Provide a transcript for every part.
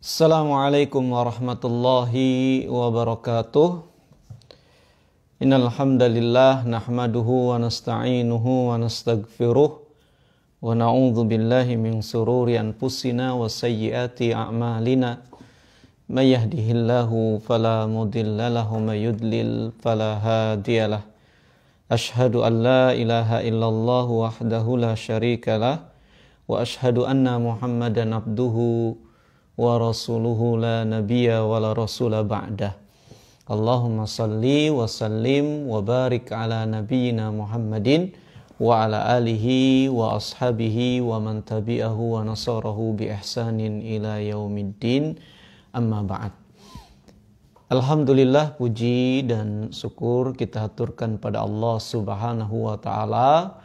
Assalamualaikum warahmatullahi wabarakatuh. Innal hamdalillah nahmaduhu wa nasta'inuhu wa nastaghfiruh wa na'udzu billahi min sururi anfusina wa sayyiati a'malina. May yahdihillahu fala mudilla lahu wa may yudlil fala hadiyalah. Ashhadu an la ilaha illallah wahdahu la syarika lah wa ashhadu anna Muhammadan abduhu wa rasuluhu la nabiyya wa la rasula ba'dah. Allahumma salli wa sallim wa barik ala nabiyyina Muhammadin wa ala alihi wa ashabihi wa man tabi'ahu wa nasarahu bi ihsanin ila yaumiddin. Amma ba'd. Alhamdulillah, puji dan syukur kita haturkan pada Allah Subhanahu wa taala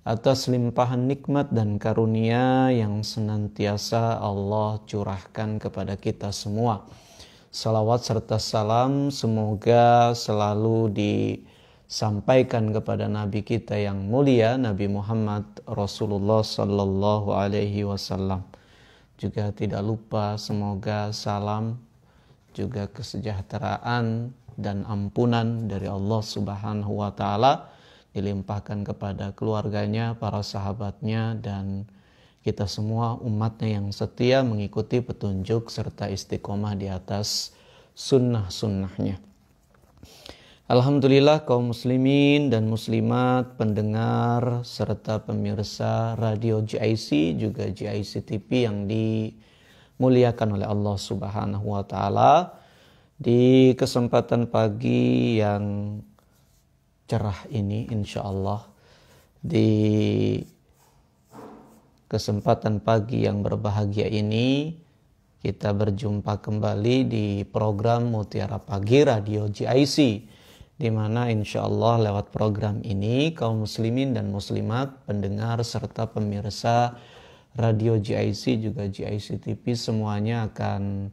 atas limpahan nikmat dan karunia yang senantiasa Allah curahkan kepada kita semua. Salawat serta salam semoga selalu disampaikan kepada Nabi kita yang mulia, Nabi Muhammad Rasulullah Sallallahu Alaihi Wasallam. Juga tidak lupa semoga salam juga kesejahteraan dan ampunan dari Allah Subhanahu wa taala dilimpahkan kepada keluarganya, para sahabatnya, dan kita semua umatnya yang setia mengikuti petunjuk serta istiqomah di atas sunnah-sunnahnya. Alhamdulillah kaum muslimin dan muslimat, pendengar serta pemirsa radio GIC juga GIC TV yang dimuliakan oleh Allah Subhanahu wa taala. Di kesempatan pagi yang cerah ini, insya Allah di kesempatan pagi yang berbahagia ini kita berjumpa kembali di program Mutiara Pagi Radio GIC, di mana insya Allah lewat program ini kaum muslimin dan muslimat, pendengar serta pemirsa radio GIC juga GIC TV semuanya akan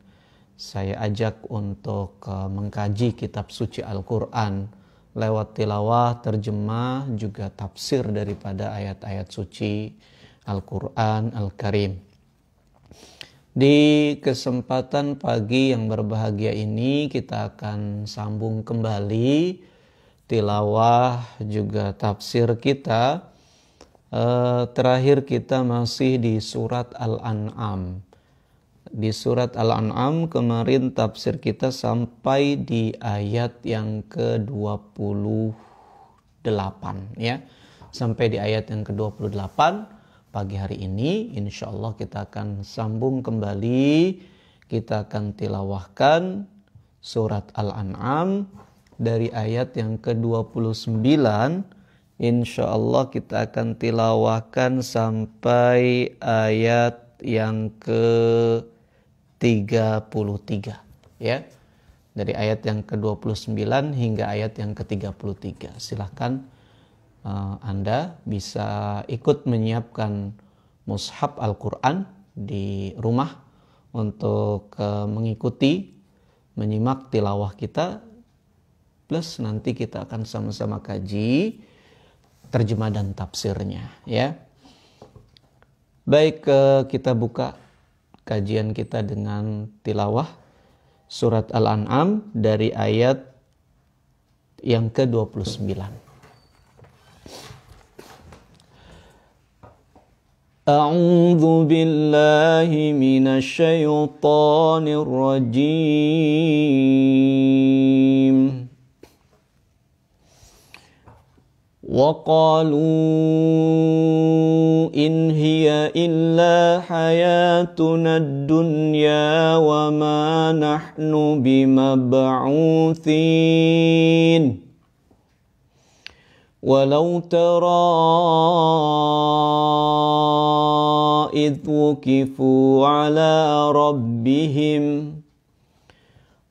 saya ajak untuk mengkaji kitab suci Al-Quran lewat tilawah, terjemah, juga tafsir daripada ayat-ayat suci Al-Quran Al-Karim. Di kesempatan pagi yang berbahagia ini kita akan sambung kembali tilawah juga tafsir kita. Terakhir kita masih di surat Al-An'am. Di surat Al-An'am kemarin tafsir kita sampai di ayat yang ke-28 ya. Sampai di ayat yang ke-28. Pagi hari ini insya Allah kita akan sambung kembali. Kita akan tilawahkan surat Al-An'am dari ayat yang ke-29. Insya Allah kita akan tilawahkan sampai ayat yang ke-33 ya. Dari ayat yang ke-29 hingga ayat yang ke-33. Silahkan Anda bisa ikut menyiapkan mushaf Al-Quran di rumah untuk mengikuti menyimak tilawah kita, plus nanti kita akan sama-sama kaji terjemah dan tafsirnya ya. Baik, kita buka kajian kita dengan tilawah surat Al-An'am dari ayat yang ke-29. A'udzu billahi minasy syaithanir rajim. وَقَالُوا إِنْ هِيَ إِلَّا حَيَاتُنَا الدُّنْيَا وَمَا نَحْنُ بِمَبْعُوثِينَ وَلَوْ تَرَى إِذْ وُقِفُوا عَلَى رَبِّهِمْ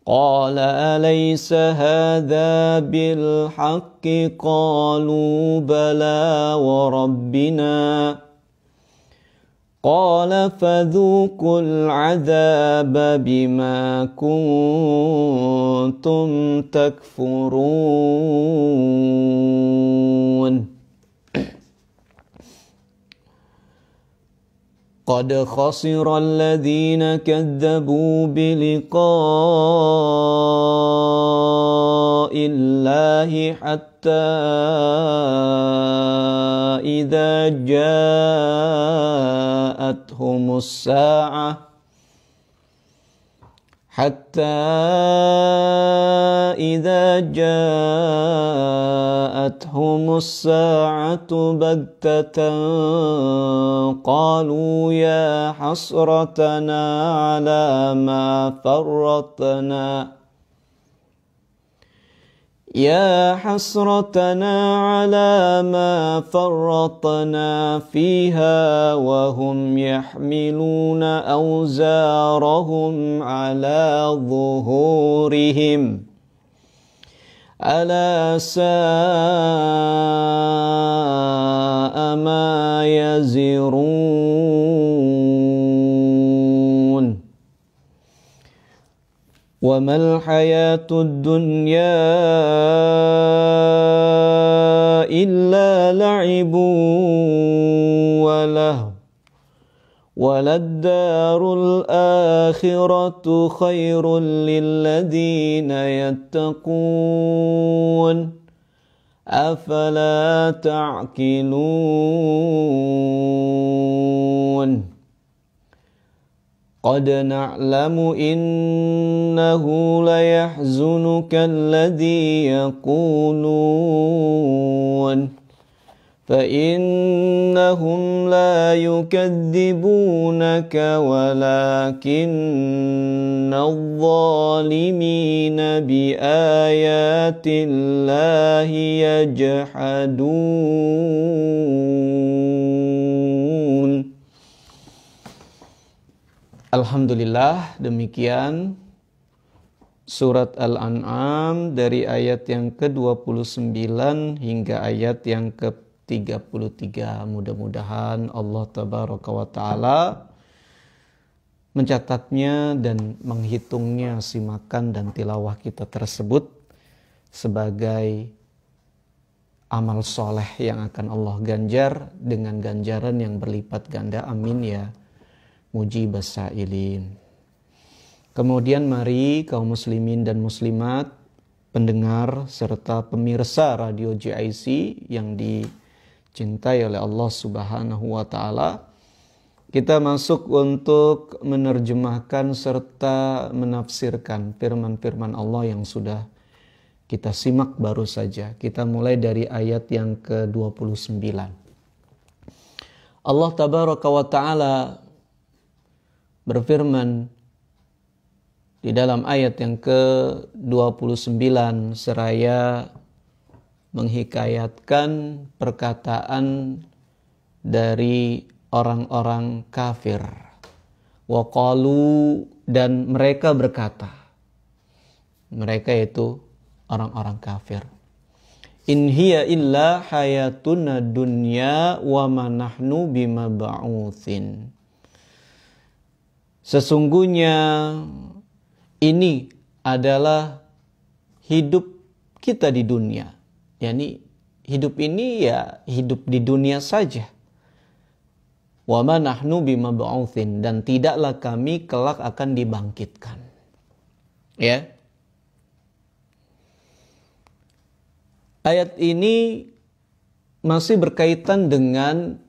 قال أليس هذا بالحق قالوا بلى وربنا قال فذوقوا العذاب بما كنتم تكفرون قد خسر الذين كذبوا بلقاء الله حتى إذا جاءتهم الساعة بغتة قالوا يا حسرتنا على ما فرطنا فيها وهم يحملون أوزارهم على ظهورهم ألا ساء ما يزرون وما الحياة الدنيا إلا لعب ولهو وللدار الآخرة خير للذين يتقون أفلا تعقلون قد نعلم إنه ليحزنك الذي يقولون فإنهم لا يكذبونك ولكن الظالمين بآيات الله يجحدون. Alhamdulillah, demikian surat Al-An'am dari ayat yang ke-29 hingga ayat yang ke-33. Mudah-mudahan Allah Tabaraka wa Ta'ala mencatatnya dan menghitungnya simakan dan tilawah kita tersebut sebagai amal soleh yang akan Allah ganjar dengan ganjaran yang berlipat ganda. Amin ya mujibas sa'ilin. Kemudian mari kaum muslimin dan muslimat, pendengar serta pemirsa radio GIC yang dicintai oleh Allah Subhanahu wa Ta'ala, kita masuk untuk menerjemahkan serta menafsirkan firman-firman Allah yang sudah kita simak baru saja. Kita mulai dari ayat yang ke-29. Allah Tabaraka wa Ta'ala berfirman di dalam ayat yang ke-29 seraya menghikayatkan perkataan dari orang-orang kafir. Waqalu, dan mereka berkata, mereka itu orang-orang kafir, in hiya illa hayatuna dunya wa ma nahnu bimab'utsin. Sesungguhnya ini adalah hidup kita di dunia. Yani hidup ini ya hidup di dunia saja. Wa ma nahnu bimab'utsin, dan tidaklah kami kelak akan dibangkitkan. Ya. Ayat ini masih berkaitan dengan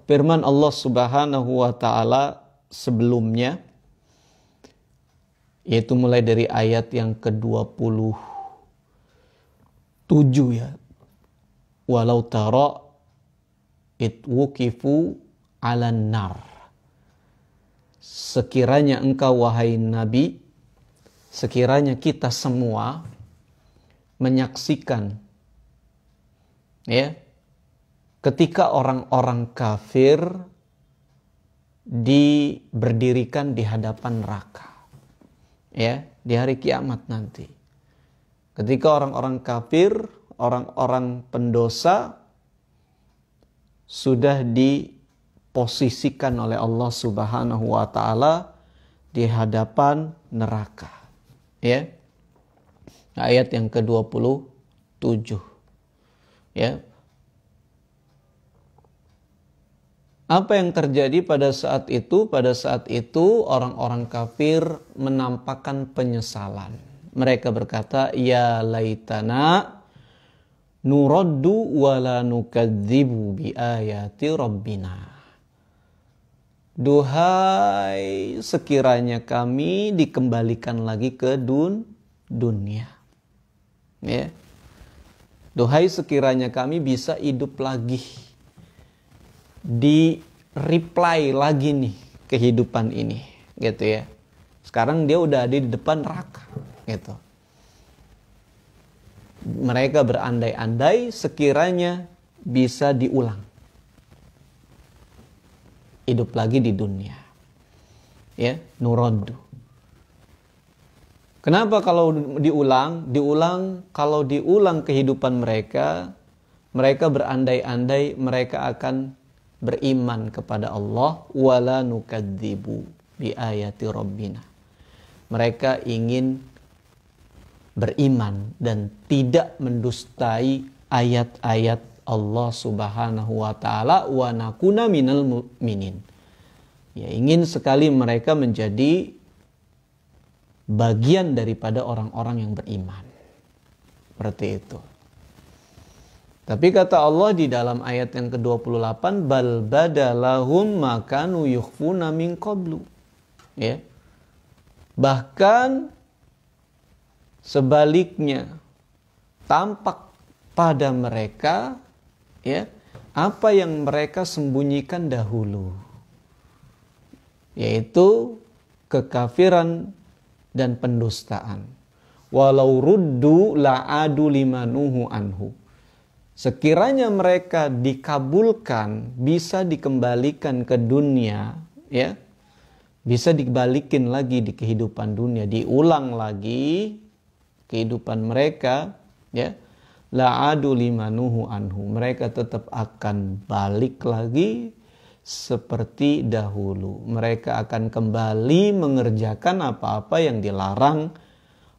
firman Allah Subhanahu wa Ta'ala sebelumnya, yaitu mulai dari ayat yang ke-27 ya. Walau tara itwukifu 'alan nar. Sekiranya engkau wahai Nabi, sekiranya kita semua menyaksikan ya, ketika orang-orang kafir diberdirikan di hadapan neraka, ya, di hari kiamat nanti. Ketika orang-orang kafir, orang-orang pendosa sudah diposisikan oleh Allah Subhanahu wa Ta'ala di hadapan neraka, ya. Ayat yang ke-27, ya. Apa yang terjadi pada saat itu? Pada saat itu orang-orang kafir menampakkan penyesalan. Mereka berkata, ya laitana nuraddu wala nukadzibu bi ayati rabbina. Duhai sekiranya kami dikembalikan lagi ke dunia. Ya. Duhai sekiranya kami bisa hidup lagi. Di reply lagi nih kehidupan ini, gitu ya. Sekarang dia udah ada di depan neraka, gitu. Mereka berandai-andai sekiranya bisa diulang, hidup lagi di dunia, ya, nuraddu. Kenapa kalau diulang? Kalau diulang kehidupan mereka, mereka berandai-andai mereka akan beriman kepada Allah, wala nukadzibu bi ayati rabbina. Mereka ingin beriman dan tidak mendustai ayat-ayat Allah Subhanahu wa taala, wa nakuna minal mu'minin. Ya, ingin sekali mereka menjadi bagian daripada orang-orang yang beriman. Seperti itu. Tapi kata Allah di dalam ayat yang ke-28, bal badalahum ma kanu yukhfuna min qablu. Ya. Bahkan sebaliknya tampak pada mereka, ya, apa yang mereka sembunyikan dahulu, yaitu kekafiran dan pendustaan. Walau ruddu la'adu limanuhu anhu. Sekiranya mereka dikabulkan, bisa dikembalikan ke dunia, ya, bisa dibalikin lagi di kehidupan dunia, diulang lagi kehidupan mereka, ya, la'adu limanuhu anhu. Mereka tetap akan balik lagi seperti dahulu. Mereka akan kembali mengerjakan apa-apa yang dilarang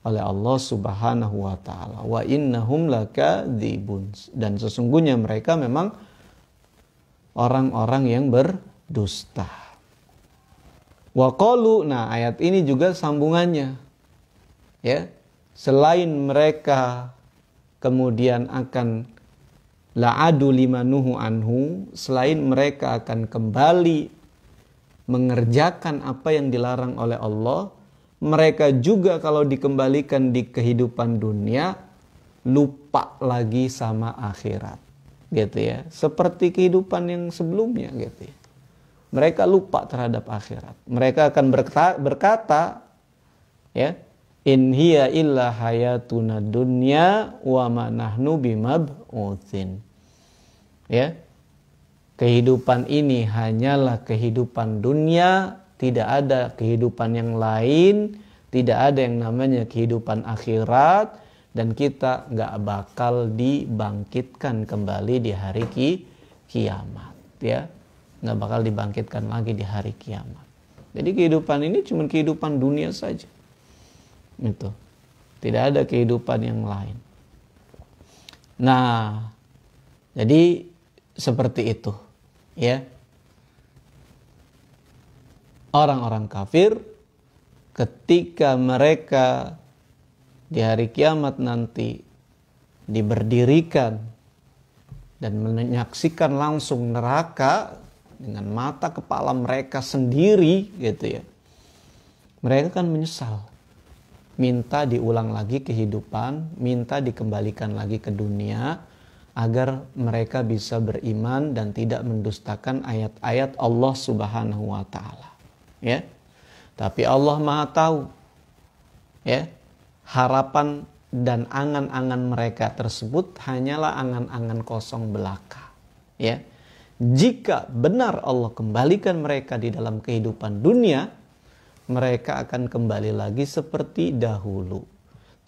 oleh Allah Subhanahu wa taala. Wa innahum lakadzibun. Dan sesungguhnya mereka memang orang-orang yang berdusta. Wa qalu, nah ayat ini juga sambungannya. Ya. Selain mereka kemudian akan la'adu limanuhu anhu, selain mereka akan kembali mengerjakan apa yang dilarang oleh Allah, mereka juga kalau dikembalikan di kehidupan dunia lupa lagi sama akhirat, gitu ya. Seperti kehidupan yang sebelumnya, gitu ya. Mereka lupa terhadap akhirat. Mereka akan berkata, ya, in hiya illa hayatuna dunya wa ma nahnu bimab'utsin. Ya. Kehidupan ini hanyalah kehidupan dunia. Tidak ada kehidupan yang lain, tidak ada yang namanya kehidupan akhirat, dan kita nggak bakal dibangkitkan kembali di hari kiamat, ya, nggak bakal dibangkitkan lagi di hari kiamat. Jadi kehidupan ini cuma kehidupan dunia saja, itu, tidak ada kehidupan yang lain. Nah, jadi seperti itu, ya. Orang-orang kafir ketika mereka di hari kiamat nanti diberdirikan dan menyaksikan langsung neraka dengan mata kepala mereka sendiri, gitu ya. Mereka kan menyesal, minta diulang lagi kehidupan, minta dikembalikan lagi ke dunia agar mereka bisa beriman dan tidak mendustakan ayat-ayat Allah Subhanahu wa taala. Ya, tapi Allah Maha tahu, ya, harapan dan angan-angan mereka tersebut hanyalah angan-angan kosong belaka. Ya, jika benar Allah kembalikan mereka di dalam kehidupan dunia, mereka akan kembali lagi seperti dahulu,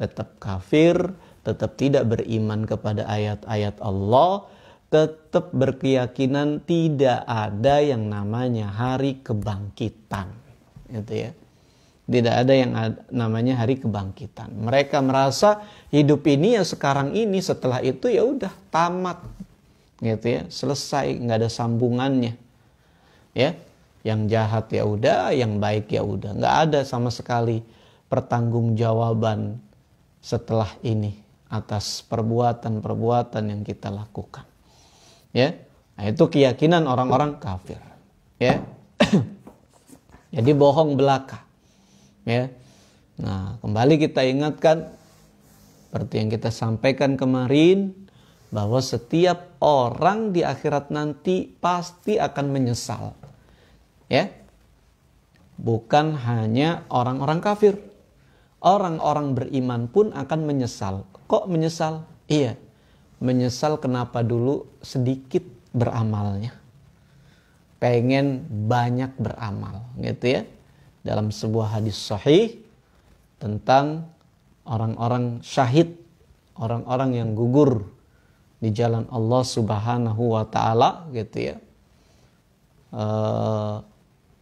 tetap kafir, tetap tidak beriman kepada ayat-ayat Allah, tetap berkeyakinan tidak ada yang namanya hari kebangkitan, gitu ya. Tidak ada yang namanya hari kebangkitan. Mereka merasa hidup ini ya sekarang ini, setelah itu ya udah tamat, gitu ya, selesai, nggak ada sambungannya. Ya, yang jahat ya udah, yang baik ya udah. Nggak ada sama sekali pertanggungjawaban setelah ini atas perbuatan-perbuatan yang kita lakukan. Ya, nah, itu keyakinan orang-orang kafir. Ya, jadi bohong belaka. Ya, nah kembali kita ingatkan seperti yang kita sampaikan kemarin, bahwa setiap orang di akhirat nanti pasti akan menyesal. Ya, bukan hanya orang-orang kafir, orang-orang beriman pun akan menyesal. Kok menyesal? Iya, menyesal kenapa dulu sedikit beramalnya, pengen banyak beramal, gitu ya. Dalam sebuah hadis sahih tentang orang-orang syahid, orang-orang yang gugur di jalan Allah Subhanahu wa Ta'ala, gitu ya.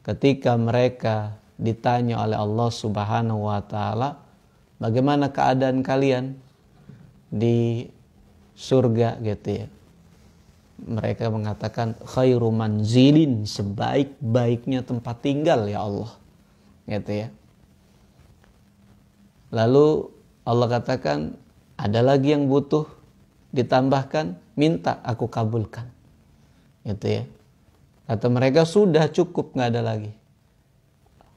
Ketika mereka ditanya oleh Allah Subhanahu wa Ta'ala, bagaimana keadaan kalian di surga, gitu ya. Mereka mengatakan khairu manzilin, sebaik-baiknya tempat tinggal ya Allah, gitu ya. Lalu Allah katakan, ada lagi yang butuh ditambahkan, minta aku kabulkan, gitu ya. Kata mereka, sudah cukup, nggak ada lagi.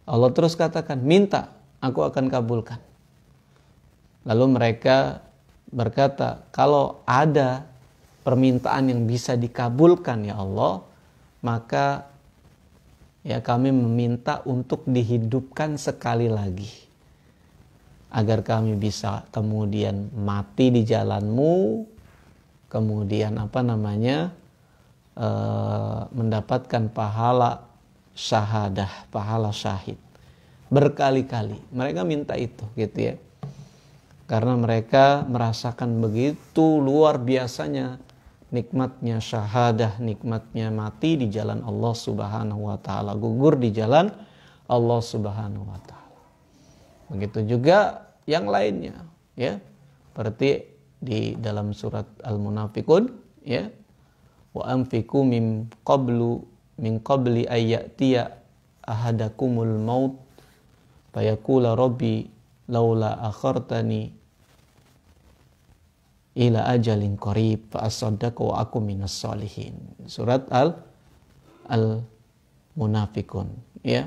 Allah terus katakan, minta aku akan kabulkan. Lalu mereka berkata, kalau ada permintaan yang bisa dikabulkan ya Allah, maka ya kami meminta untuk dihidupkan sekali lagi, agar kami bisa kemudian mati di jalan-Mu, kemudian mendapatkan pahala syahadah, pahala syahid. Berkali-kali mereka minta itu, gitu ya. Karena mereka merasakan begitu luar biasanya nikmatnya syahadah, nikmatnya mati di jalan Allah Subhanahu wa Ta'ala, gugur di jalan Allah Subhanahu wa Ta'ala. Begitu juga yang lainnya, ya. Seperti di dalam surat Al-Munafiqun, ya. Wa anfiqu min qabli ayyatiya ahadakumul maut fayaqula rabbi laula akhartani ila ajalin qarib fa asaddaqu wa aku minas solihin. Surat Al-Munafiqun, ya.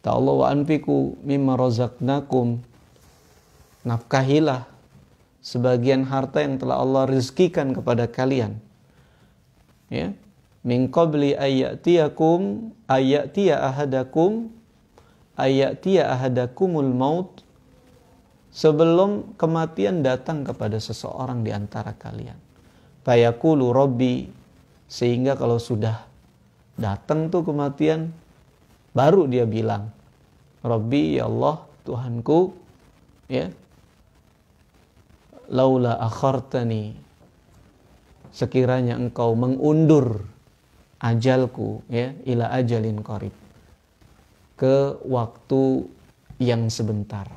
Ta Allah wa anfiqu mimma razaqnakum, nafkahilah sebagian harta yang telah Allah rizkikan kepada kalian, ya. Min qabli ayyatiya ahadakumul maut, sebelum kematian datang kepada seseorang di antara kalian. Fayaqulu rabbi, sehingga kalau sudah datang tuh kematian, baru dia bilang, Rabbi, ya Allah, Tuhanku, ya, laula akhartani, sekiranya engkau mengundur ajalku, ya, ila ajalin qarib, ke waktu yang sebentar,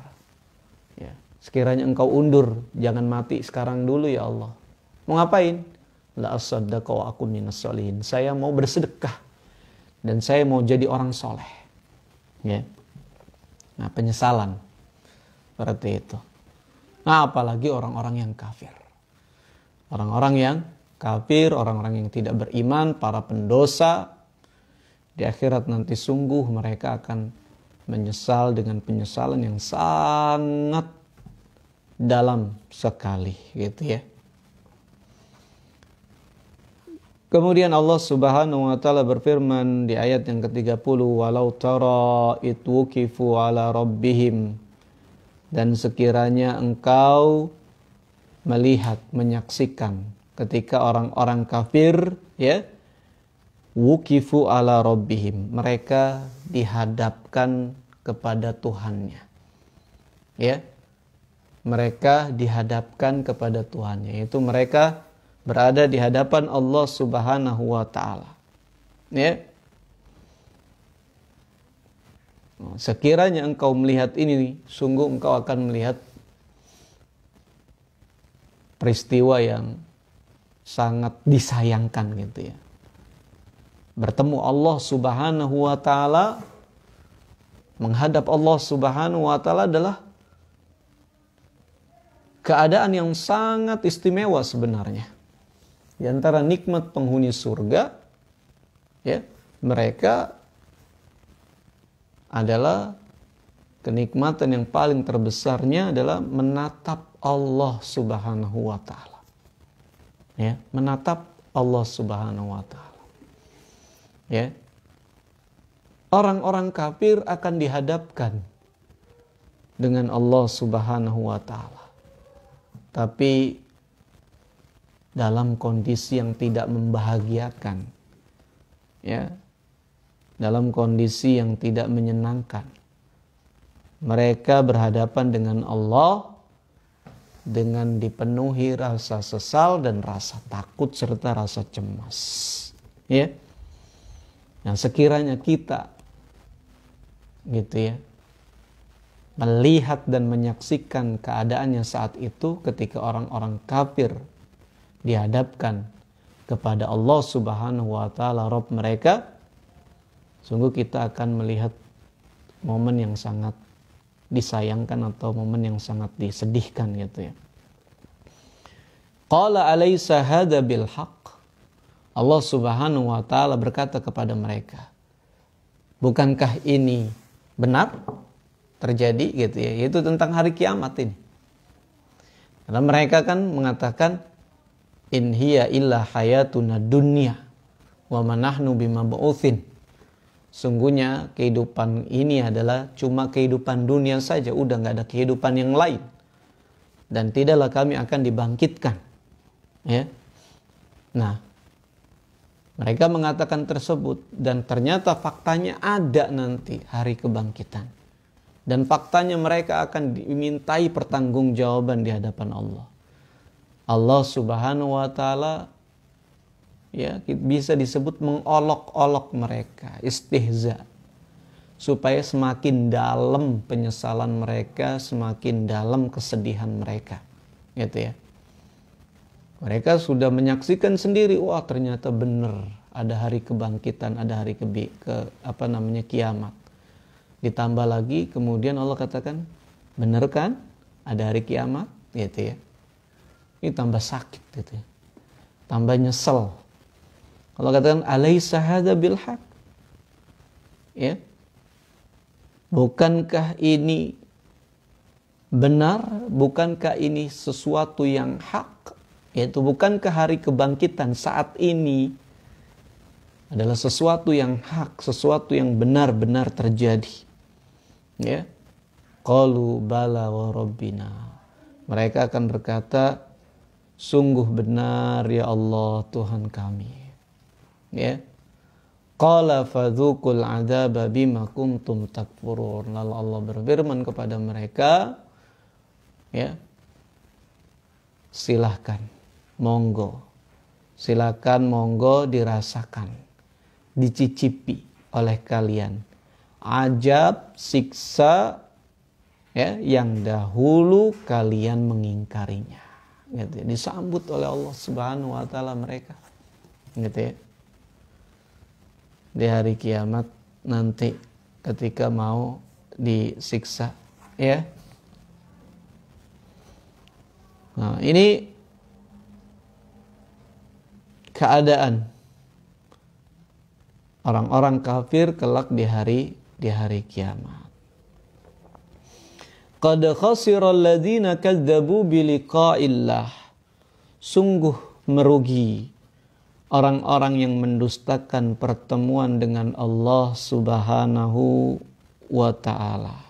ya. Sekiranya engkau undur, jangan mati sekarang dulu ya Allah. Mau ngapain? La asaddaqa wa aku minas solihin, saya mau bersedekah dan saya mau jadi orang soleh, ya. Nah, penyesalan seperti itu. Nah, apalagi orang-orang yang kafir, orang-orang yang kafir, orang-orang yang tidak beriman, para pendosa, di akhirat nanti sungguh mereka akan menyesal dengan penyesalan yang sangat dalam sekali, gitu ya. Kemudian Allah Subhanahu wa Ta'ala berfirman di ayat yang ke-30, walau tara itwukifu ala rabbihim, dan sekiranya engkau melihat, menyaksikan ketika orang-orang kafir, ya, wukifu ala rabbihim, mereka dihadapkan kepada Tuhannya, ya. Mereka dihadapkan kepada Tuhannya, yaitu mereka berada di hadapan Allah Subhanahu wa Ta'ala, ya. Sekiranya engkau melihat ini, sungguh engkau akan melihat peristiwa yang sangat disayangkan, gitu ya. bertemu Allah Subhanahu wa taala, menghadap Allah Subhanahu wa taala adalah keadaan yang sangat istimewa sebenarnya. Di antara nikmat penghuni surga, ya, mereka adalah kenikmatan yang paling terbesarnya adalah menatap Allah Subhanahu wa taala. Ya, menatap Allah Subhanahu wa taala. Ya. Orang-orang kafir akan dihadapkan dengan Allah Subhanahu wa taala. Tapi dalam kondisi yang tidak membahagiakan. Ya. Dalam kondisi yang tidak menyenangkan. Mereka berhadapan dengan Allah dengan dipenuhi rasa sesal dan rasa takut serta rasa cemas. Ya. Nah, sekiranya kita gitu ya melihat dan menyaksikan keadaannya saat itu ketika orang-orang kafir dihadapkan kepada Allah Subhanahu wa taala Rabb mereka, sungguh kita akan melihat momen yang sangat disayangkan atau momen yang sangat disedihkan gitu ya. Qala alaysa hadza bil haqq. Allah Subhanahu wa taala berkata kepada mereka, bukankah ini benar terjadi gitu ya, yaitu tentang hari kiamat ini. Karena mereka kan mengatakan in hiya illa hayatuna dunya wa ma nahnu bimab'utsin. Sungguhnya kehidupan ini adalah cuma kehidupan dunia saja, udah nggak ada kehidupan yang lain. Dan tidaklah kami akan dibangkitkan. Ya. Nah, mereka mengatakan tersebut dan ternyata faktanya ada nanti hari kebangkitan. Dan faktanya mereka akan dimintai pertanggungjawaban di hadapan Allah. Allah Subhanahu wa taala ya bisa disebut mengolok-olok mereka, istihza, supaya semakin dalam penyesalan mereka, semakin dalam kesedihan mereka, gitu ya. Mereka sudah menyaksikan sendiri, wah ternyata benar ada hari kebangkitan, ada hari kiamat. Ditambah lagi kemudian Allah katakan, benar kan ada hari kiamat, gitu ya. Ini tambah sakit, gitu ya. Tambah nyesel. Allah katakan alaisa hadza bil haq. Ya. Bukankah ini benar? Bukankah ini sesuatu yang hak? Yaitu bukankah hari kebangkitan saat ini adalah sesuatu yang hak, sesuatu yang benar-benar terjadi? Ya. Qalu bala wa rabbina. Mereka akan berkata, sungguh benar ya Allah Tuhan kami. Ya. Qala fadzuqul adzaba bima kuntum takfurun. Lalu Allah berfirman kepada mereka, ya. Silakan monggo dirasakan, dicicipi oleh kalian azab siksa ya yang dahulu kalian mengingkarinya. Gitu ya. Disambut oleh Allah Subhanahu wa taala mereka. Gitu ya. Di hari kiamat nanti ketika mau disiksa ya. Nah, ini keadaan orang-orang kafir kelak di hari kiamat. Qad khasira alladziina kadzdzabu bi liqa'illah. Sungguh merugi orang-orang yang mendustakan pertemuan dengan Allah Subhanahu wa ta'ala.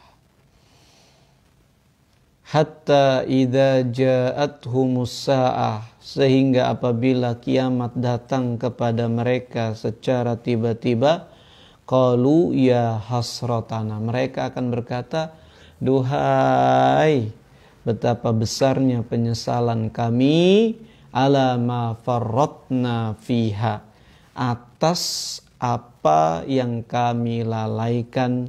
Hatta idza ja'athumus sa'ah, sehingga apabila kiamat datang kepada mereka secara tiba-tiba, qalu ya hasratana, mereka akan berkata, duhai betapa besarnya penyesalan kami ala ma farratna fiha, atas apa yang kami lalaikan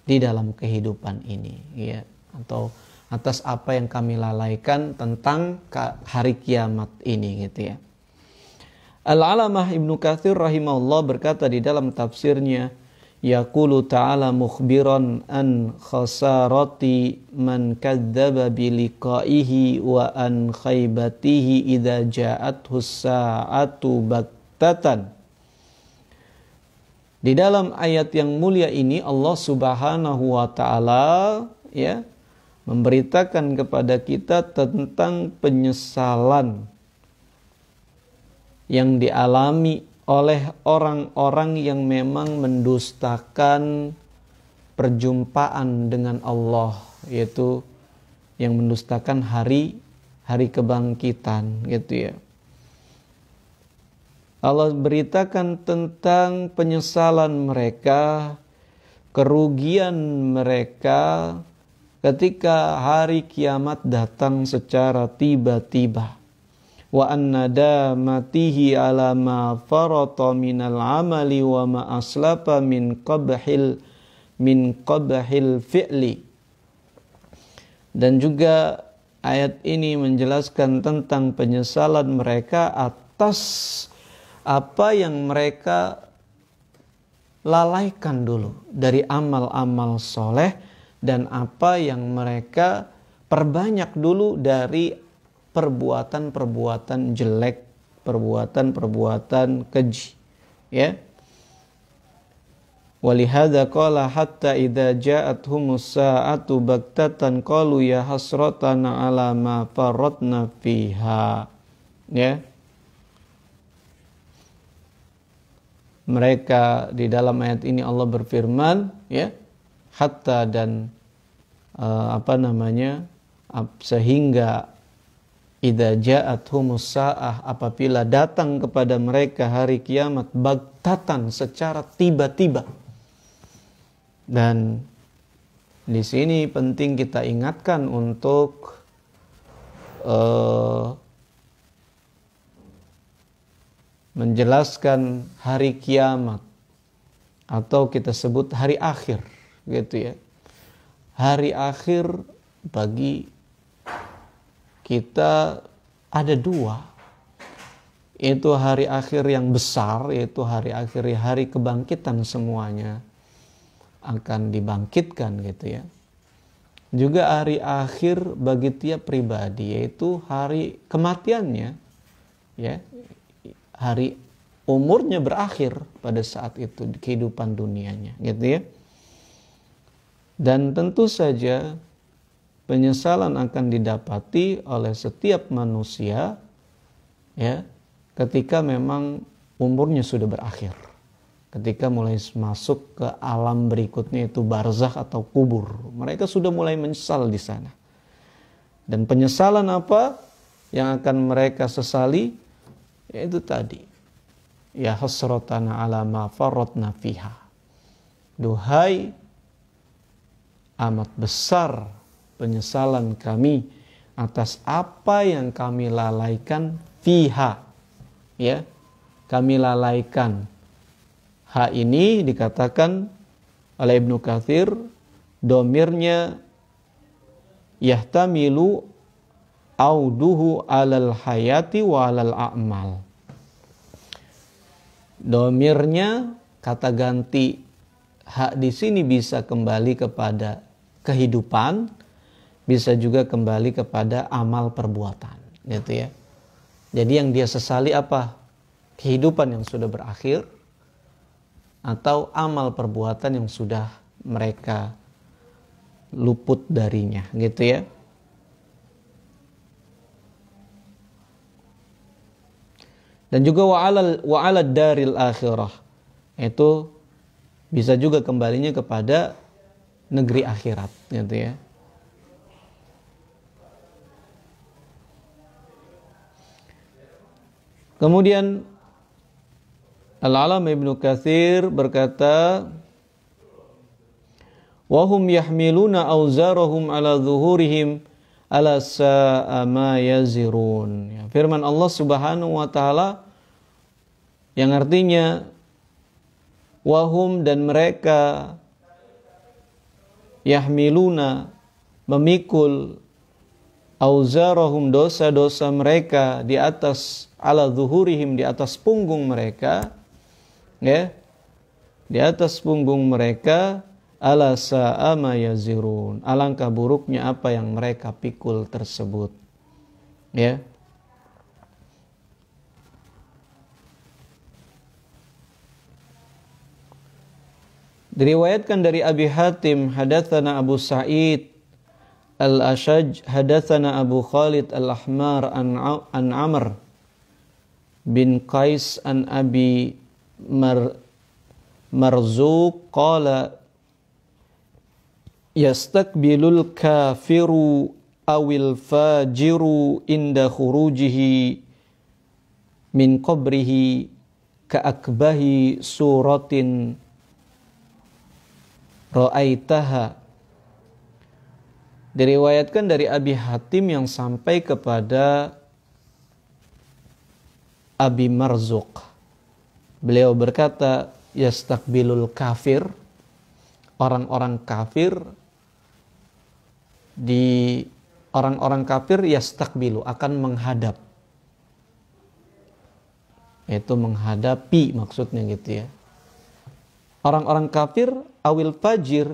di dalam kehidupan ini, ya, atau atas apa yang kami lalaikan tentang hari kiamat ini, gitu ya. Al-Alamah Ibnu Katsir rahimahullah berkata di dalam tafsirnya, yaqulu ta'ala mukhbiran an khasarati man kadzdzaba bi liqa'ihi wa an khaybatihi idza ja'athu sa'atu baktatan. Di dalam ayat yang mulia ini Allah Subhanahu wa taala ya memberitakan kepada kita tentang penyesalan yang dialami oleh orang-orang yang memang mendustakan perjumpaan dengan Allah, yaitu yang mendustakan hari kebangkitan, gitu ya. Allah beritakan tentang penyesalan mereka, kerugian mereka ketika hari kiamat datang secara tiba-tiba. Wa anna damatihi ala ma farata minal amali wa ma aslafa min qabhil fi'li. Dan juga ayat ini menjelaskan tentang penyesalan mereka atas apa yang mereka lalaikan dulu dari amal-amal soleh dan apa yang mereka perbanyak dulu dari perbuatan-perbuatan jelek, perbuatan-perbuatan keji, ya. Walihada qala hatta idza ja'athumus sa'atu baktatan qalu ya hasratana ala ma faratna fiha, ya. Mereka di dalam ayat ini Allah berfirman, ya, hatta dan sehingga idza ja'athumus sa'ah, apabila datang kepada mereka hari kiamat bagtatan, secara tiba-tiba. Dan di sini penting kita ingatkan untuk menjelaskan hari kiamat atau kita sebut hari akhir, gitu ya. Hari akhir bagi kita ada dua, yaitu hari akhir yang besar, yaitu hari akhir, hari kebangkitan, semuanya akan dibangkitkan, gitu ya. Juga hari akhir bagi tiap pribadi, yaitu hari kematiannya, ya, hari umurnya berakhir pada saat itu di kehidupan dunianya, gitu ya. Dan tentu saja penyesalan akan didapati oleh setiap manusia, ya, ketika memang umurnya sudah berakhir, ketika mulai masuk ke alam berikutnya, itu barzakh atau kubur. Mereka sudah mulai menyesal di sana. Dan penyesalan apa yang akan mereka sesali? Yaitu tadi, ya hasratana ala ma faratna fiha. Duhai, amat besar penyesalan kami atas apa yang kami lalaikan fiha, ya, kami lalaikan. Ha ini dikatakan oleh Ibnu Katsir, domirnya yahtamilu auduhu alal hayati wa alal a'mal. Domirnya, kata ganti hak di sini bisa kembali kepada kehidupan, bisa juga kembali kepada amal perbuatan, gitu ya. Jadi yang dia sesali apa? Kehidupan yang sudah berakhir atau amal perbuatan yang sudah mereka luput darinya, gitu ya. Dan juga wa'alad daril akhirah, itu bisa juga kembalinya kepada negeri akhirat, gitu ya. Kemudian Al-Alamah Ibnu Katsir berkata, wahum yahmiluna auzarahum ala zuhurihim ala sa'a ma yazirun. Ya, firman Allah Subhanahu wa taala yang artinya wahum, dan mereka, yahmiluna, memikul auzarahum, dosa-dosa mereka di atas, ala zuhurihim, di atas punggung mereka, ya, di atas punggung mereka, ala sa'a ma yazirun, alangkah buruknya apa yang mereka pikul tersebut, ya. Diriwayatkan dari Abi Hatim, hadatsana Abu Sa'id Al-Ashaj, hadatsana Abu Khalid Al-Ahmar an Amr bin Qais an Abi Marzuq qala yastakbilul kafiru awil fajiru inda khurujihi min qabrihi ka'akbahi suratin ra'aitaha. Diriwayatkan dari Abi Hatim yang sampai kepada Abi Marzuq. Beliau berkata, yastakbilul kafir, orang-orang kafir, di orang-orang kafir yastakbilu, akan menghadap. Itu menghadapi maksudnya gitu ya. Orang-orang kafir awil fajir,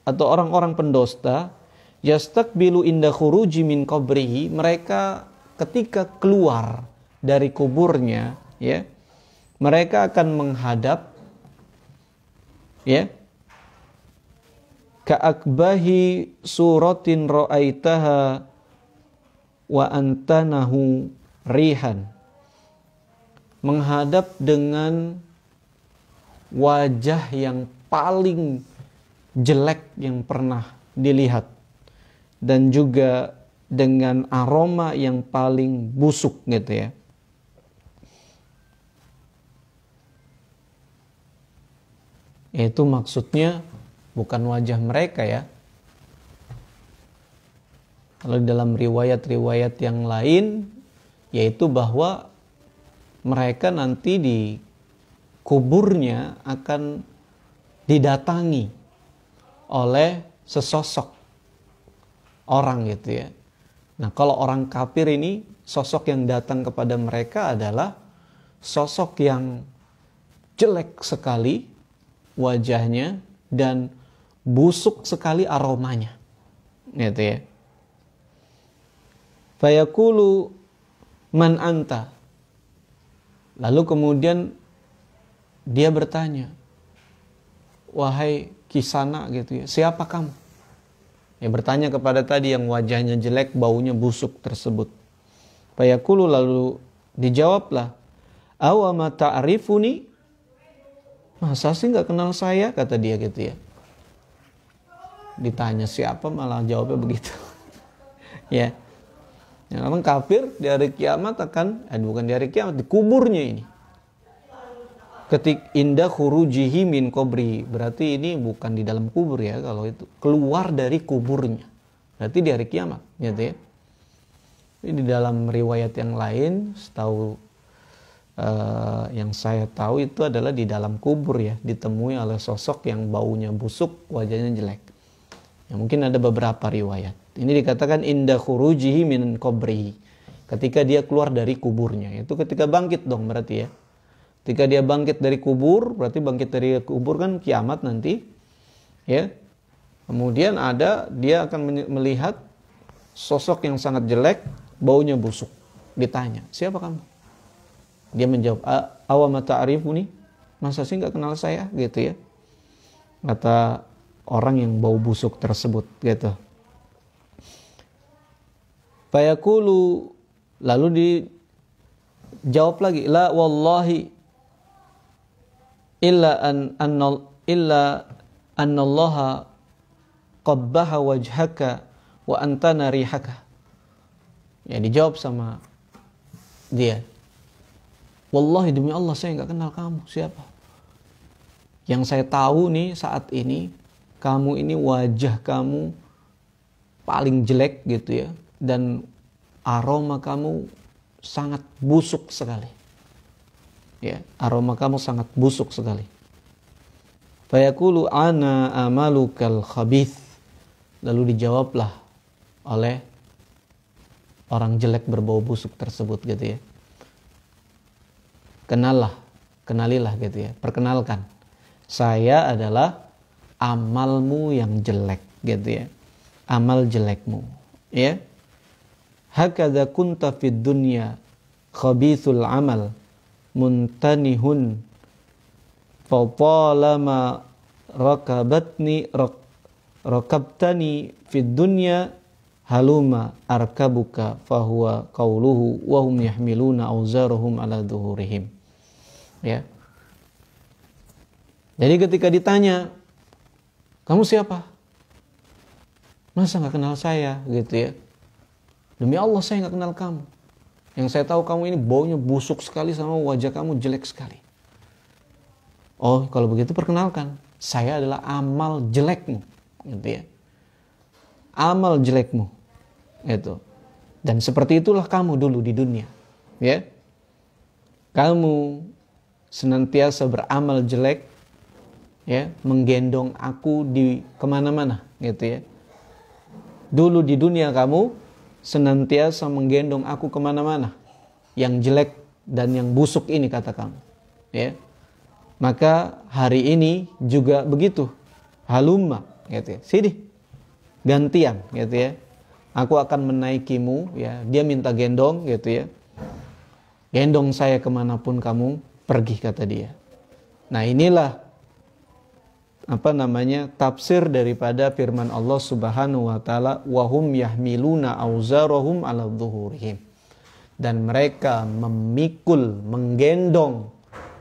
atau orang-orang pendosta, yastakbilu inda khuruji min qabrihi, mereka ketika keluar dari kuburnya, ya, mereka akan menghadap, ya, ka'akbahi suratin ra'aitaha wa antanahu rihan, menghadap dengan wajah yang paling jelek yang pernah dilihat, dan juga dengan aroma yang paling busuk gitu ya. Itu maksudnya bukan wajah mereka ya. Kalau dalam riwayat-riwayat yang lain, yaitu bahwa mereka nanti di kuburnya akan didatangi oleh sesosok orang gitu ya. Nah, kalau orang kafir ini, sosok yang datang kepada mereka adalah sosok yang jelek sekali wajahnya dan busuk sekali aromanya, gitu ya. Fayaqulu man anta, lalu kemudian dia bertanya, wahai Kisana gitu ya, siapa kamu? Ya, bertanya kepada tadi yang wajahnya jelek, baunya busuk tersebut. Fayaqulu, lalu dijawablah, awama ta'rifuni, masa sih nggak kenal saya, kata dia gitu ya. Ditanya siapa malah jawabnya begitu. Ya. Yang memang kafir di hari kiamat akan, bukan di hari kiamat, di kuburnya ini. Ketik indah khurujihi min qabri, berarti ini bukan di dalam kubur ya, kalau itu keluar dari kuburnya, berarti di hari kiamat, gitu ya. Ini di dalam riwayat yang lain, setahu yang saya tahu itu adalah di dalam kubur ya, ditemui oleh sosok yang baunya busuk, wajahnya jelek. Ya, mungkin ada beberapa riwayat. Ini dikatakan indah khurujihi min qabri, ketika dia keluar dari kuburnya, itu ketika bangkit dong berarti ya. Ketika dia bangkit dari kubur, berarti bangkit dari kubur kan kiamat nanti, ya. Kemudian dia akan melihat sosok yang sangat jelek, baunya busuk. Ditanya, siapa kamu? Dia menjawab, awama ta'rifuni, masa sih nggak kenal saya, gitu ya. Kata orang yang bau busuk tersebut, gitu. Fayaqulu, lalu dijawab lagi, la wallahi illa annallaha qabbaha wajhaka wa antana rihaka. Ya, dijawab sama dia, wallahi demi Allah saya nggak kenal kamu, siapa? Yang saya tahu nih saat ini, kamu ini wajah kamu paling jelek gitu ya, dan aroma kamu sangat busuk sekali. Ya, aroma kamu sangat busuk sekali. Fayaqulu ana amalukal khabith. Lalu dijawablah oleh orang jelek berbau busuk tersebut gitu ya. Kenalilah gitu ya. Perkenalkan, saya adalah amalmu yang jelek gitu ya. Amal jelekmu, ya. Hakadha kunta fid dunya khabithul amal muntanihun fatalama rakabtani fid dunya haluma arkabuka fahuwa qauluhu wa hum yahmiluna awzarahum ala dhuhurihim. Ya. Jadi ketika ditanya, kamu siapa? Masa nggak kenal saya gitu ya? Demi Allah saya nggak kenal kamu. Yang saya tahu kamu ini baunya busuk sekali sama wajah kamu jelek sekali. Oh kalau begitu perkenalkan, saya adalah amal jelekmu, gitu ya. Amal jelekmu, gitu. Dan seperti itulah kamu dulu di dunia, ya. Kamu senantiasa beramal jelek, ya, menggendong aku di kemana-mana, gitu ya. Dulu di dunia kamu senantiasa menggendong aku kemana-mana, yang jelek dan yang busuk ini kata kamu, ya. Maka hari ini juga begitu, halumma, gitu ya. Sini, gantian, gitu ya. Aku akan menaikimu, ya. Dia minta gendong, gitu ya. Gendong saya kemanapun kamu pergi, kata dia. Nah inilah tafsir daripada firman Allah Subhanahu wa taala, wahum yahmiluna auzarahum ala dhuhurihim. Dan mereka memikul, menggendong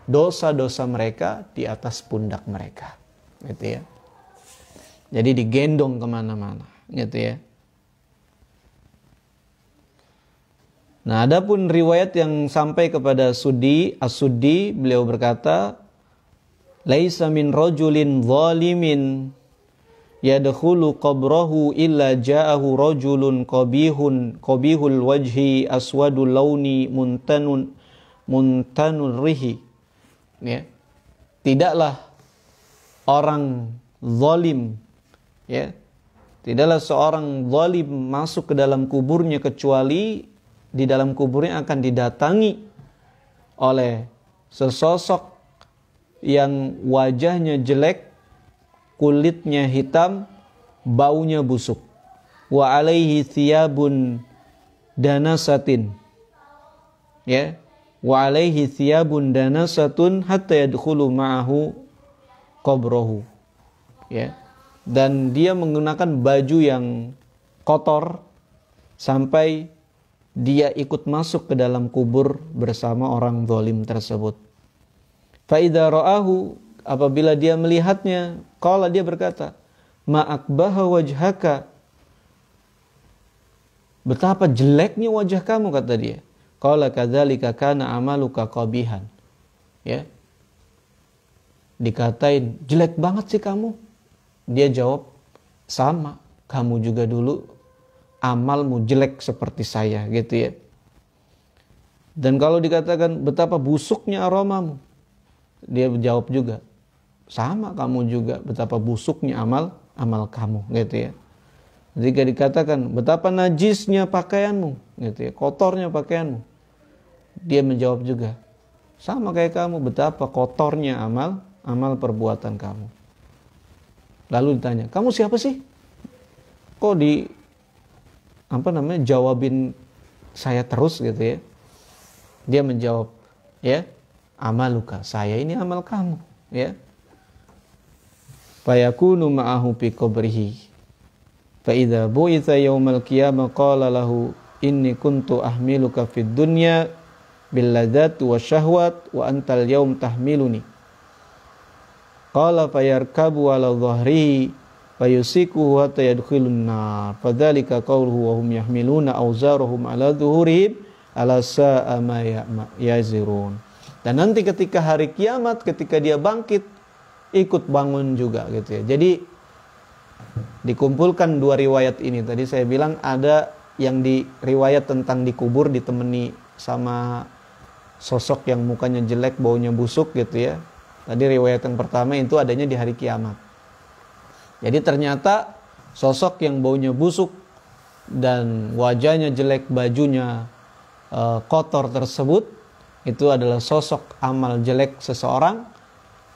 dosa-dosa mereka di atas pundak mereka, gitu ya. Jadi digendong kemana-mana, gitu ya. Nah, adapun riwayat yang sampai kepada As-Suddi, beliau berkata, laisa min rajulin zalimin yadkhulu qabrahu illa ja'ahu rajulun qabihul wajhi aswadul launi muntanul rihi. Ya. Tidaklah orang zalim, ya. Tidaklah seorang zalim masuk ke dalam kuburnya kecuali di dalam kuburnya akan didatangi oleh sesosok yang wajahnya jelek, kulitnya hitam, baunya busuk. Wa alaihi thiyabun danasatin. Ya. Wa alaihi thiyabun danasatun hatta yadkhulu ma'ahu qabrahu. Ya. Dan dia menggunakan baju yang kotor sampai dia ikut masuk ke dalam kubur bersama orang zalim tersebut. Fa idza ra'ahu, apabila dia melihatnya, qala, dia berkata, ma akbaha wajhaka, betapa jeleknya wajah kamu, kata dia. Qala kadzalika kana amaluka qabihan. Ya. Dikatain, jelek banget sih kamu. Dia jawab, sama, kamu juga dulu amalmu jelek seperti saya, gitu ya. Dan kalau dikatakan betapa busuknya aromamu, dia jawab juga, sama, kamu juga betapa busuknya amal kamu, gitu ya. Jika dikatakan betapa najisnya pakaianmu, gitu ya, kotornya pakaianmu, dia menjawab juga, sama kayak kamu, betapa kotornya amal perbuatan kamu. Lalu ditanya, kamu siapa sih? Kok jawabin saya terus, gitu ya. Dia menjawab, ya, amaluka, saya ini amal kamu, ya. Fayakunu ma'ahu fi qabrihi fa idza bu'itsa yaumal qiyamah qala lahu inni kuntu ahmiluka fid dunya bil ladzat wasyahwat wa antal yaum tahmiluni. Qala fayarkabu ala dhahrihi fayusiku hatta yadkhulun nar fadzalika qauluhu wa hum yahmiluna awzarahum ala dhuhurihim ala sa'a ma yazirun. Dan nanti ketika hari kiamat, ketika dia bangkit, ikut bangun juga, gitu ya. Jadi dikumpulkan dua riwayat ini. Tadi saya bilang ada yang di riwayat tentang dikubur ditemani sama sosok yang mukanya jelek, baunya busuk, gitu ya. Tadi riwayat yang pertama itu adanya di hari kiamat. Jadi ternyata sosok yang baunya busuk, dan wajahnya jelek, bajunya kotor tersebut, itu adalah sosok amal jelek seseorang,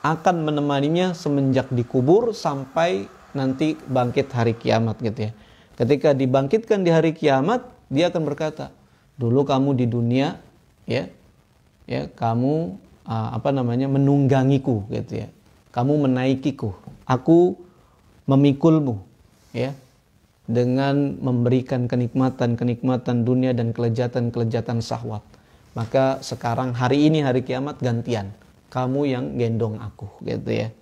akan menemaninya semenjak dikubur sampai nanti bangkit hari kiamat gitu ya. Ketika dibangkitkan di hari kiamat, dia akan berkata, dulu kamu di dunia ya kamu menunggangiku gitu ya. Kamu menaikiku, aku memikulmu ya, dengan memberikan kenikmatan dunia dan kelezatan syahwat. Maka sekarang hari ini hari kiamat gantian, kamu yang gendong aku gitu ya.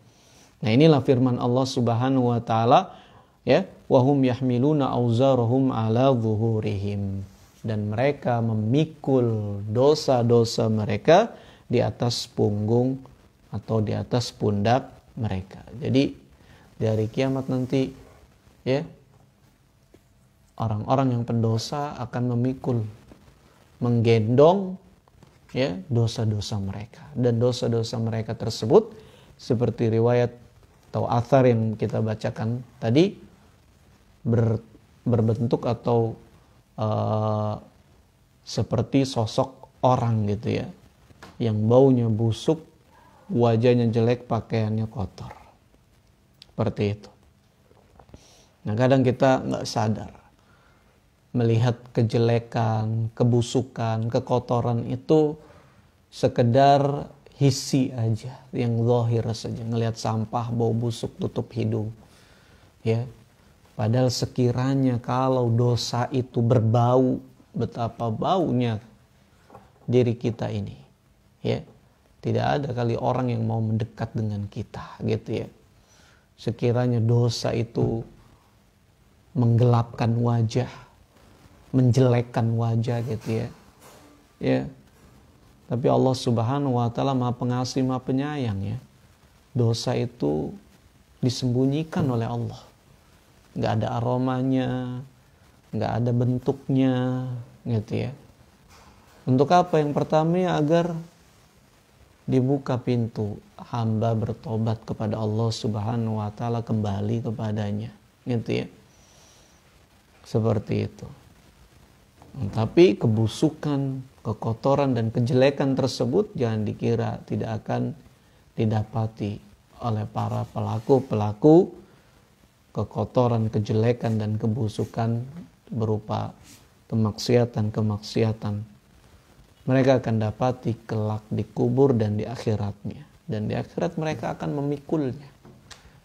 Nah, inilah firman Allah Subhanahu wa taala ya, wahum yahmiluna auzarahum ala zuhurihim, dan mereka memikul dosa-dosa mereka di atas punggung atau di atas pundak mereka. Jadi di hari kiamat nanti ya, orang-orang yang pendosa akan memikul, menggendong ya dosa-dosa mereka, dan dosa-dosa mereka tersebut seperti riwayat atau athar yang kita bacakan tadi berbentuk atau seperti sosok orang gitu ya, yang baunya busuk, wajahnya jelek, pakaiannya kotor, seperti itu. Nah, kadang kita nggak sadar melihat kejelekan, kebusukan, kekotoran itu sekedar hisi aja, yang zahir saja. Ngelihat sampah, bau busuk tutup hidung ya. Padahal sekiranya kalau dosa itu berbau, betapa baunya diri kita ini ya. Tidak ada kali orang yang mau mendekat dengan kita gitu ya. Sekiranya dosa itu menggelapkan wajah, menjelekkan wajah gitu ya. Ya. Tapi Allah Subhanahu wa taala Maha Pengasih, Maha Penyayang ya. Dosa itu disembunyikan oleh Allah. Enggak ada aromanya, enggak ada bentuknya gitu ya. Untuk apa? Yang pertama ya, agar dibuka pintu hamba bertobat kepada Allah Subhanahu wa taala, kembali kepadanya gitu ya. Seperti itu. Tapi kebusukan, kekotoran dan kejelekan tersebut jangan dikira tidak akan didapati oleh para pelaku kekotoran, kejelekan dan kebusukan berupa kemaksiatan. Mereka akan dapati kelak di kubur dan di akhiratnya. Dan di akhirat mereka akan memikulnya.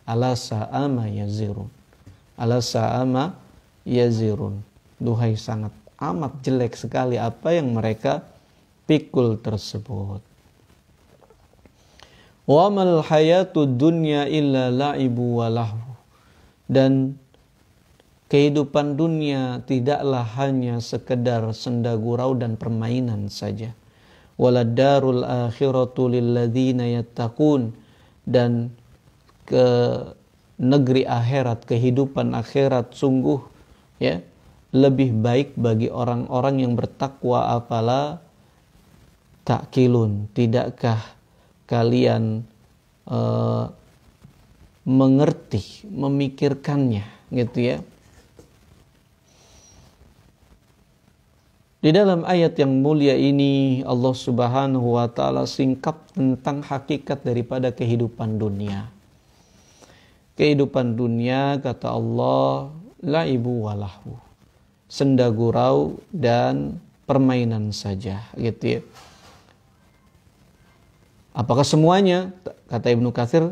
Ala sa'ama yazirun. Ala sa'ama yazirun. Duhai, sangat amat jelek sekali apa yang mereka pikul tersebut. Wa mal hayatud dunya illa la'ibu wa lahu. Dan kehidupan dunia tidaklah hanya sekedar senda gurau dan permainan saja. Waladarul akhiratu lilladzina yattaqun, dan ke negeri akhirat, kehidupan akhirat sungguh ya lebih baik bagi orang-orang yang bertakwa. Afala ta'qilun, tidakkah kalian mengerti, memikirkannya gitu ya. Di dalam ayat yang mulia ini Allah Subhanahu wa taala singkap tentang hakikat daripada kehidupan dunia. Kehidupan dunia, kata Allah, laibu walahu, senda gurau dan permainan saja gitu ya. Apakah semuanya? Kata Ibnu Katsir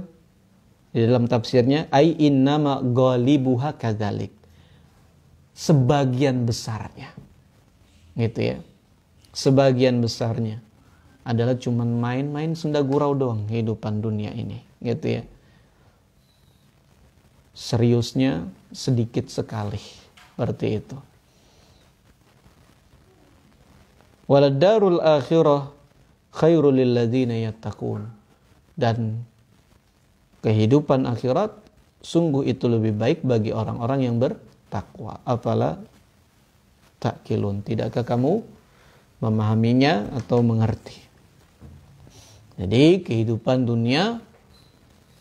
di dalam tafsirnya, ai innama ghalibuha kadzalik, sebagian besarnya gitu ya. Sebagian besarnya adalah cuman main-main senda gurau doang kehidupan dunia ini gitu ya. Seriusnya sedikit sekali, seperti itu. Waladarul akhirah khairul lil ladzina yattaqun, dan kehidupan akhirat sungguh itu lebih baik bagi orang-orang yang bertakwa. Afala ta'qilun, tidakkah kamu memahaminya atau mengerti? Jadi kehidupan dunia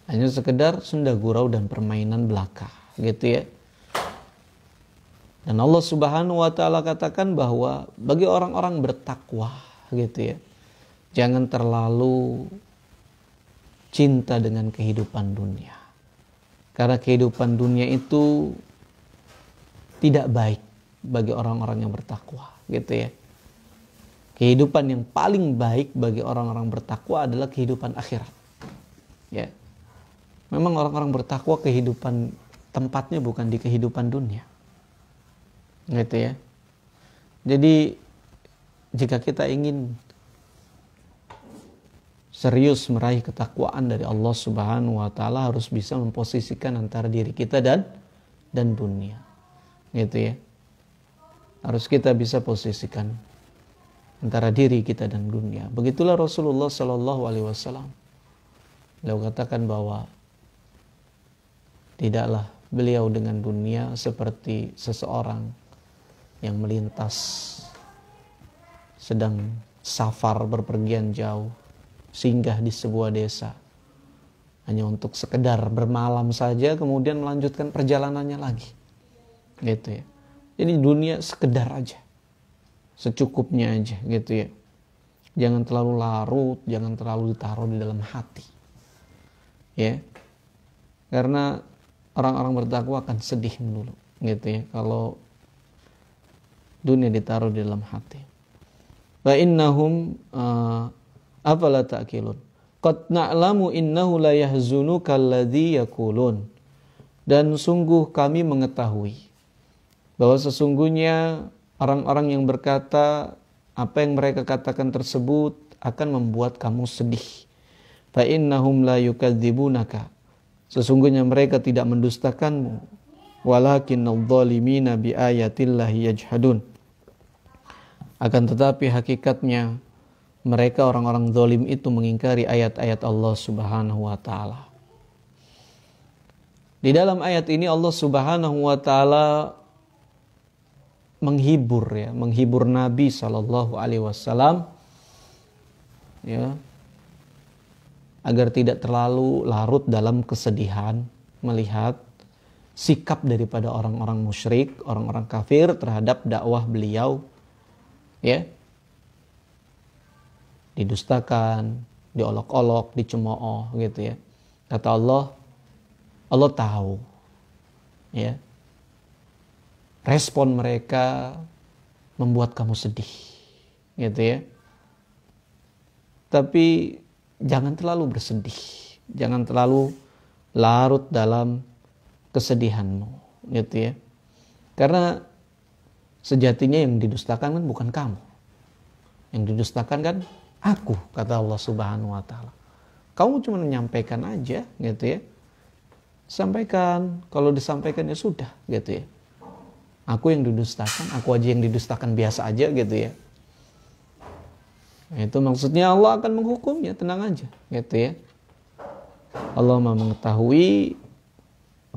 hanya sekedar senda gurau dan permainan belaka gitu ya. Dan Allah Subhanahu wa taala katakan bahwa bagi orang-orang bertakwa gitu ya, jangan terlalu cinta dengan kehidupan dunia. Karena kehidupan dunia itu tidak baik bagi orang-orang yang bertakwa gitu ya. Kehidupan yang paling baik bagi orang-orang bertakwa adalah kehidupan akhirat. Ya. Memang orang-orang bertakwa kehidupan tempatnya bukan di kehidupan dunia. Gitu ya. Jadi jika kita ingin serius meraih ketakwaan dari Allah Subhanahu wa taala, harus bisa memposisikan antara diri kita dan dunia. Gitu ya. Harus kita bisa posisikan antara diri kita dan dunia. Begitulah Rasulullah sallallahu alaihi wasallam. Beliau katakan bahwa tidaklah beliau dengan dunia seperti seseorang yang melintas, sedang safar berpergian jauh, singgah di sebuah desa hanya untuk sekedar bermalam saja, kemudian melanjutkan perjalanannya lagi. Gitu ya. Jadi dunia sekedar aja, secukupnya aja gitu ya. Jangan terlalu larut, jangan terlalu ditaruh di dalam hati. Ya. Karena orang-orang bertakwa akan sedih dulu gitu ya kalau dunia ditaruh di dalam hati. Wa innahum afala ta'qilun. Qad na'lamu innahu la yahzunuka alladhi yaqulun. Dan sungguh kami mengetahui bahwa sesungguhnya orang-orang yang berkata apa yang mereka katakan tersebut akan membuat kamu sedih. Fa innahum la yukadzibunaka. Sesungguhnya mereka tidak mendustakanmu. Walakinnadh dhalimina bi ayatillahi yajhadun. Akan tetapi hakikatnya mereka orang-orang zalim itu mengingkari ayat-ayat Allah Subhanahu wa taala. Di dalam ayat ini Allah Subhanahu wa taala menghibur Nabi sallallahu alaihi wasallam ya, agar tidak terlalu larut dalam kesedihan melihat sikap daripada orang-orang musyrik, orang-orang kafir terhadap dakwah beliau. Ya, didustakan, diolok-olok, dicemooh gitu ya. Kata Allah, Allah tahu ya, respon mereka membuat kamu sedih gitu ya. Tapi jangan terlalu bersedih, jangan terlalu larut dalam kesedihanmu gitu ya. Karena sejatinya yang didustakan kan bukan kamu. Yang didustakan kan aku, kata Allah Subhanahu wa taala. Kamu cuma menyampaikan aja gitu ya. Sampaikan, kalau disampaikan ya sudah gitu ya. Aku yang didustakan, aku aja yang didustakan biasa aja gitu ya. Itu maksudnya Allah akan menghukumnya, tenang aja gitu ya. Allah Maha mengetahui.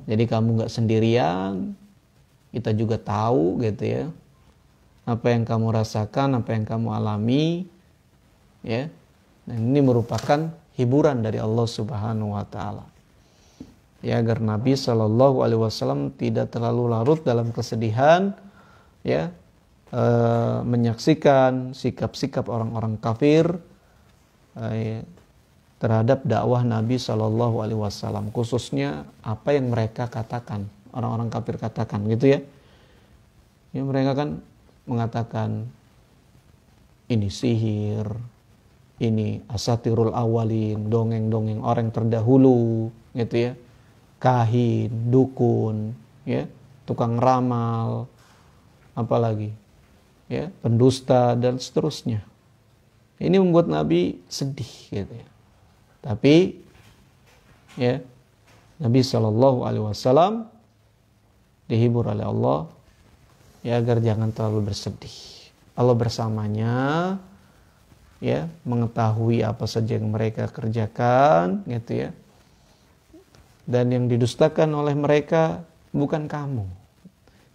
Jadi kamu gak sendirian. Kita juga tahu gitu ya, apa yang kamu rasakan, apa yang kamu alami ya. Dan ini merupakan hiburan dari Allah Subhanahu wa taala. Ya, agar Nabi sallallahu alaihi wasallam tidak terlalu larut dalam kesedihan ya, menyaksikan sikap-sikap orang-orang kafir terhadap dakwah Nabi sallallahu alaihi wasallam, khususnya apa yang mereka katakan, orang-orang kafir katakan gitu ya. Ya, mereka kan mengatakan ini sihir, ini asatirul awalin, dongeng-dongeng orang terdahulu gitu ya. Kahin, dukun, ya, tukang ramal, apalagi ya, pendusta dan seterusnya. Ini membuat Nabi sedih gitu ya. Tapi ya, Nabi SAW dihibur oleh Allah ya, agar jangan terlalu bersedih. Allah bersamanya ya, mengetahui apa saja yang mereka kerjakan gitu ya. Dan yang didustakan oleh mereka bukan kamu,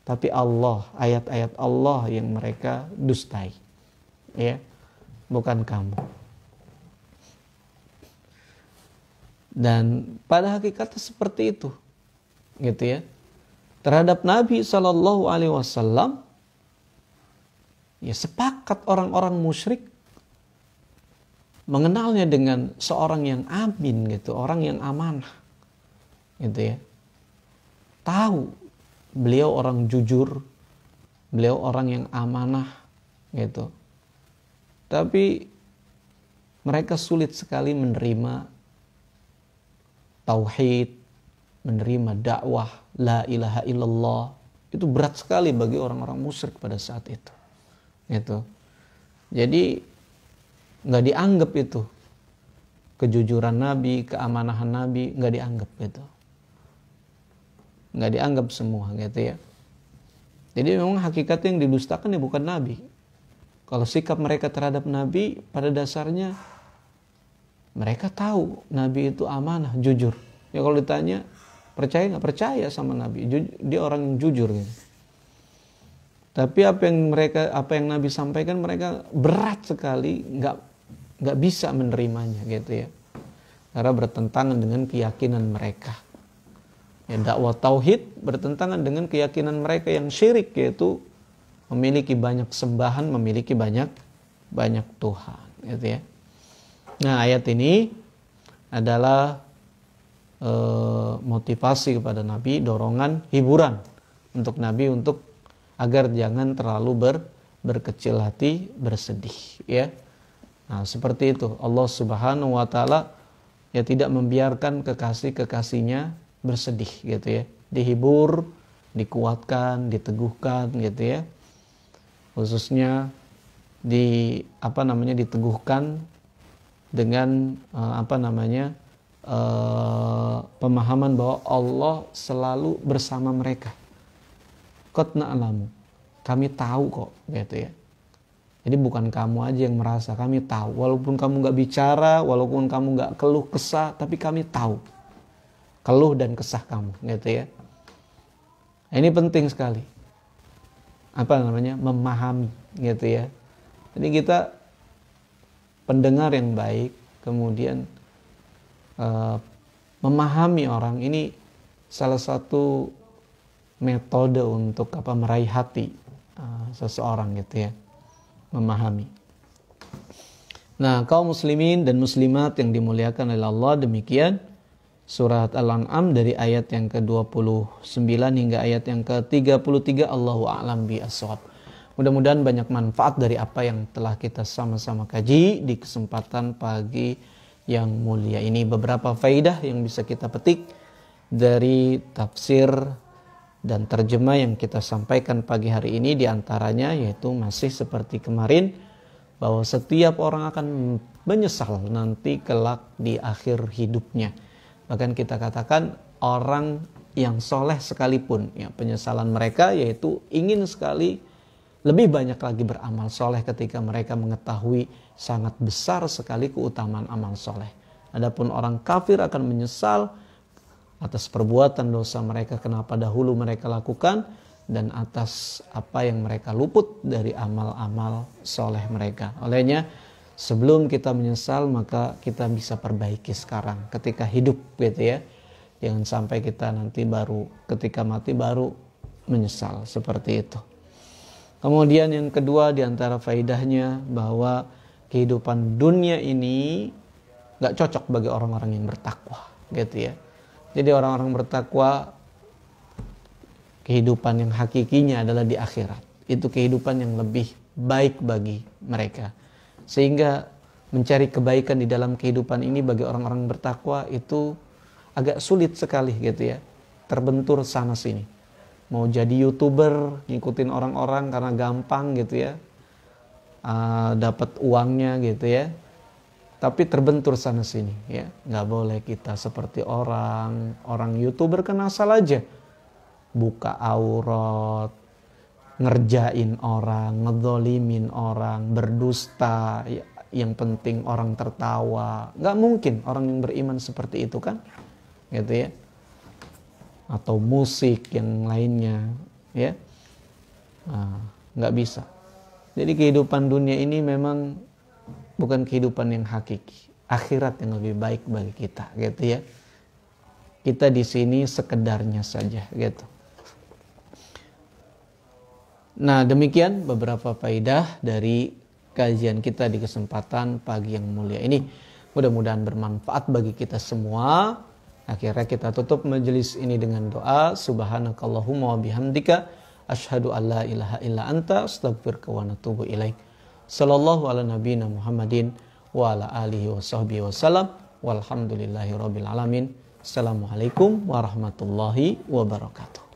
tapi Allah, ayat-ayat Allah yang mereka dustai ya, bukan kamu. Dan pada hakikatnya seperti itu gitu ya. terhadap Nabi Shallallahu Alaihi Wasallam, ya sepakat orang-orang musyrik mengenalnya dengan seorang yang amin gitu, orang yang amanah gitu ya. Tahu beliau orang jujur, beliau orang yang amanah gitu. Tapi mereka sulit sekali menerima tauhid, menerima dakwah la ilaha illallah. Itu berat sekali bagi orang-orang musyrik pada saat itu. Gitu. Jadi nggak dianggap itu kejujuran Nabi, keamanahan Nabi, nggak dianggap gitu. Nggak dianggap semua gitu ya. Jadi memang hakikatnya yang didustakan ya bukan Nabi. Kalau sikap mereka terhadap Nabi pada dasarnya mereka tahu Nabi itu amanah, jujur. Ya kalau ditanya percaya nggak, percaya sama Nabi, dia orang yang jujur gitu. Tapi apa yang Nabi sampaikan mereka berat sekali, nggak bisa menerimanya gitu ya. Karena bertentangan dengan keyakinan mereka. Ya, dakwah tauhid bertentangan dengan keyakinan mereka yang syirik, yaitu memiliki banyak sembahan, memiliki banyak Tuhan, gitu ya. Nah, ayat ini adalah motivasi kepada Nabi, dorongan, hiburan untuk Nabi untuk agar jangan terlalu berkecil hati, bersedih, ya. Nah, seperti itu Allah Subhanahu wa taala ya tidak membiarkan kekasih-kekasihnya bersedih gitu ya. Dihibur, dikuatkan, diteguhkan gitu ya. Khususnya diteguhkan dengan pemahaman bahwa Allah selalu bersama mereka. Qad na'lamu, kami tahu kok gitu ya. Jadi bukan kamu aja yang merasa, kami tahu. Walaupun kamu gak bicara, walaupun kamu gak keluh kesah, tapi kami tahu keluh dan kesah kamu gitu ya. Nah, ini penting sekali. Memahami gitu ya. Jadi kita pendengar yang baik, kemudian memahami orang, ini salah satu metode untuk meraih hati seseorang gitu ya, memahami. Nah, kaum muslimin dan muslimat yang dimuliakan oleh Allah, demikian surat Al-An'am dari ayat yang ke-29 hingga ayat yang ke-33. Allahu a'lam bishawab. Mudah-mudahan banyak manfaat dari apa yang telah kita sama-sama kaji di kesempatan pagi yang mulia ini. Beberapa faidah yang bisa kita petik dari tafsir dan terjemah yang kita sampaikan pagi hari ini, diantaranya yaitu masih seperti kemarin, bahwa setiap orang akan menyesal nanti kelak di akhir hidupnya. Bahkan kita katakan orang yang soleh sekalipun, ya, penyesalan mereka yaitu ingin sekali lebih banyak lagi beramal soleh ketika mereka mengetahui sangat besar sekali keutamaan amal soleh. Adapun orang kafir akan menyesal atas perbuatan dosa mereka, kenapa dahulu mereka lakukan, dan atas apa yang mereka luput dari amal-amal soleh mereka. Olehnya, sebelum kita menyesal, maka kita bisa perbaiki sekarang ketika hidup gitu ya. Jangan sampai kita nanti ketika mati baru menyesal, seperti itu. Kemudian yang kedua diantara faidahnya bahwa kehidupan dunia ini gak cocok bagi orang-orang yang bertakwa gitu ya. Jadi orang-orang bertakwa kehidupan yang hakikinya adalah di akhirat. Itu kehidupan yang lebih baik bagi mereka. Sehingga mencari kebaikan di dalam kehidupan ini bagi orang-orang bertakwa itu agak sulit sekali gitu ya. Terbentur sana sini. Mau jadi YouTuber, ngikutin orang-orang karena gampang gitu ya. Dapat uangnya gitu ya. Tapi terbentur sana sini ya. Nggak boleh kita seperti orang YouTuber kan asal aja buka aurat, ngerjain orang, ngedzolimin orang, berdusta, ya, yang penting orang tertawa. Nggak mungkin orang yang beriman seperti itu kan, gitu ya. Atau musik yang lainnya, ya, nggak bisa. Jadi kehidupan dunia ini memang bukan kehidupan yang hakiki. Akhirat yang lebih baik bagi kita, gitu ya. Kita di sini sekedarnya saja, gitu. Nah, demikian beberapa faedah dari kajian kita di kesempatan pagi yang mulia ini. Mudah-mudahan bermanfaat bagi kita semua. Akhirnya kita tutup majelis ini dengan doa. Subhanakallahumma wa bihamdika asyhadu an la ilaha illa anta astaghfiruka wa atubu ilaik. Sallallahu ala nabiyina Muhammadin wa ala alihi wa sahbihi wasallam. Walhamdulillahi rabbil alamin. Assalamualaikum warahmatullahi wabarakatuh.